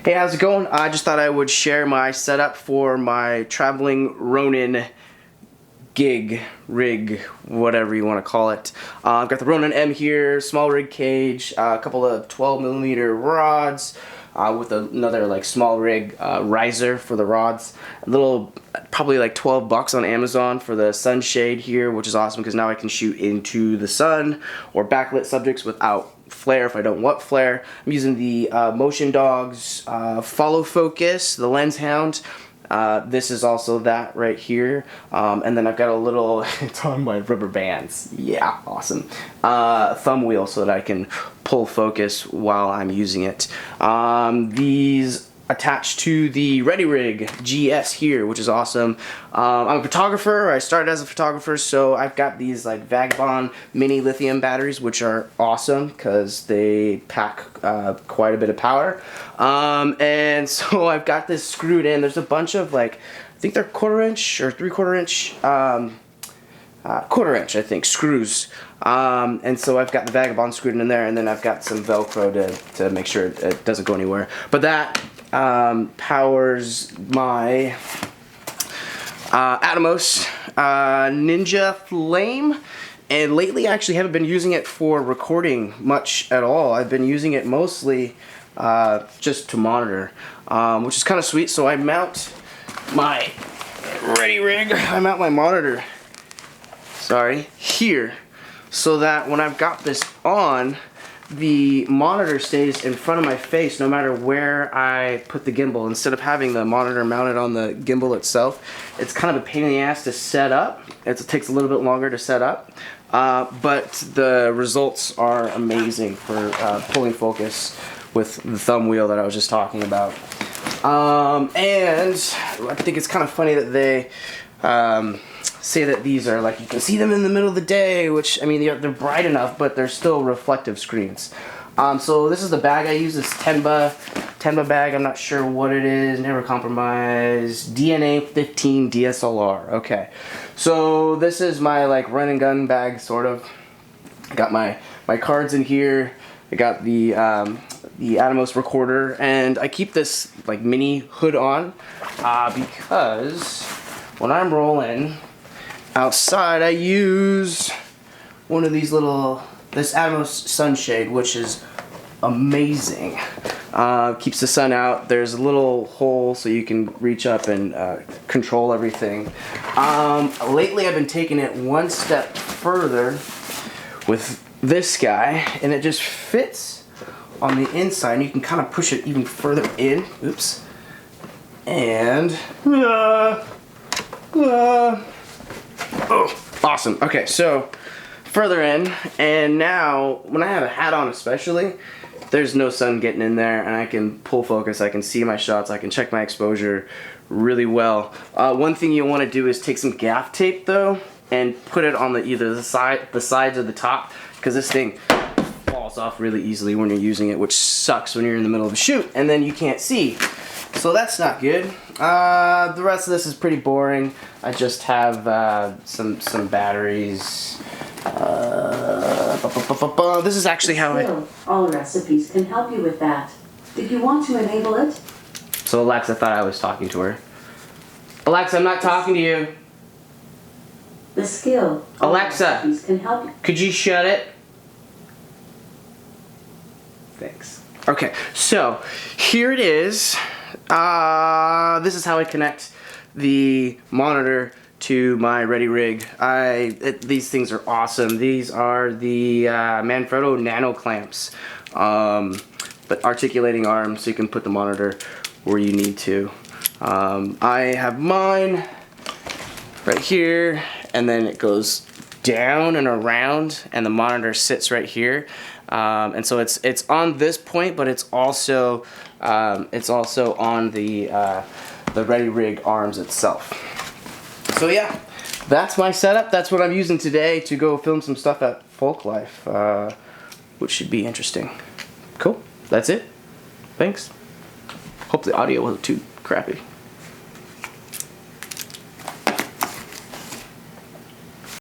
Hey, how's it going? I just thought I would share my setup for my traveling Ronin rig, whatever you want to call it. I've got the Ronin M here, small rig cage, a couple of 12mm rods with another like small rig riser for the rods. A little, probably like $12 on Amazon for the sunshade here, which is awesome because now I can shoot into the sun or backlit subjects without flare if I don't want flare. I'm using the MotionDogs follow focus, the Lenzhound. This is also that right here, and then I've got a little, it's on my rubber bands, yeah, awesome, thumb wheel so that I can pull focus while I'm using it. These attached to the Ready Rig GS here, which is awesome. I'm a photographer. I started as a photographer, so I've got these like Vagabond mini lithium batteries, which are awesome because they pack quite a bit of power. And so I've got this screwed in. There's a bunch of like, I think they're 1/4 inch or 3/4 inch, 1/4 inch, I think, screws. And so I've got the Vagabond screwed in there, and then I've got some Velcro to make sure it doesn't go anywhere. But that powers my atomos Ninja Flame, and lately I actually haven't been using it for recording much at all. I've been using it mostly just to monitor, which is kind of sweet. So I mount my Ready Rig, I mount my monitor, here, so that when I've got this on, the monitor stays in front of my face no matter where I put the gimbal. Instead of having the monitor mounted on the gimbal itself, it's kind of a pain in the ass to set up. It takes a little bit longer to set up, but the results are amazing for pulling focus with the thumb wheel that I was just talking about. And I think it's kind of funny that they say that these are like, you can see them in the middle of the day, which, I mean, they're bright enough, but they're still reflective screens. So this is the bag I use, this Tenba bag. I'm not sure what it is, never compromise, DNA 15 DSLR. Okay, so this is my like run and gun bag, sort of. I got my cards in here. I got the Atomos recorder, and I keep this like mini hood on because when I'm rolling outside, I use one of these this Atomos sunshade, which is amazing. Keeps the sun out. There's a little hole so you can reach up and control everything. Lately I've been taking it one step further with this guy, and it just fits on the inside, and you can kind of push it even further in. Oops. And oh, awesome. Okay, so further in, and now when I have a hat on especially, there's no sun getting in there, and I can pull focus, I can see my shots, I can check my exposure really well. One thing you want to do is take some gaff tape though and put it on either the sides or the top, because this thing falls off really easily when you're using it, which sucks when you're in the middle of a shoot and then you can't see. So that's not good. The rest of this is pretty boring. I just have some batteries. This is actually how all recipes can help you with that. Did you want to enable it? So Alexa thought I was talking to her. Alexa, I'm not talking to you. The skill. Alexa, can help you. Could you shut it? Thanks. Okay, so here it is. This is how I connect the monitor to my Ready Rig. These things are awesome. These are the Manfrotto nano clamps, but articulating arms, so you can put the monitor where you need to. I have mine right here, and then it goes down and around, and the monitor sits right here. And so it's on this point, but it's also on the Ready Rig arms itself. So yeah, that's my setup. That's what I'm using today to go film some stuff at Folklife, which should be interesting. Cool. That's it. Thanks. Hope the audio wasn't too crappy.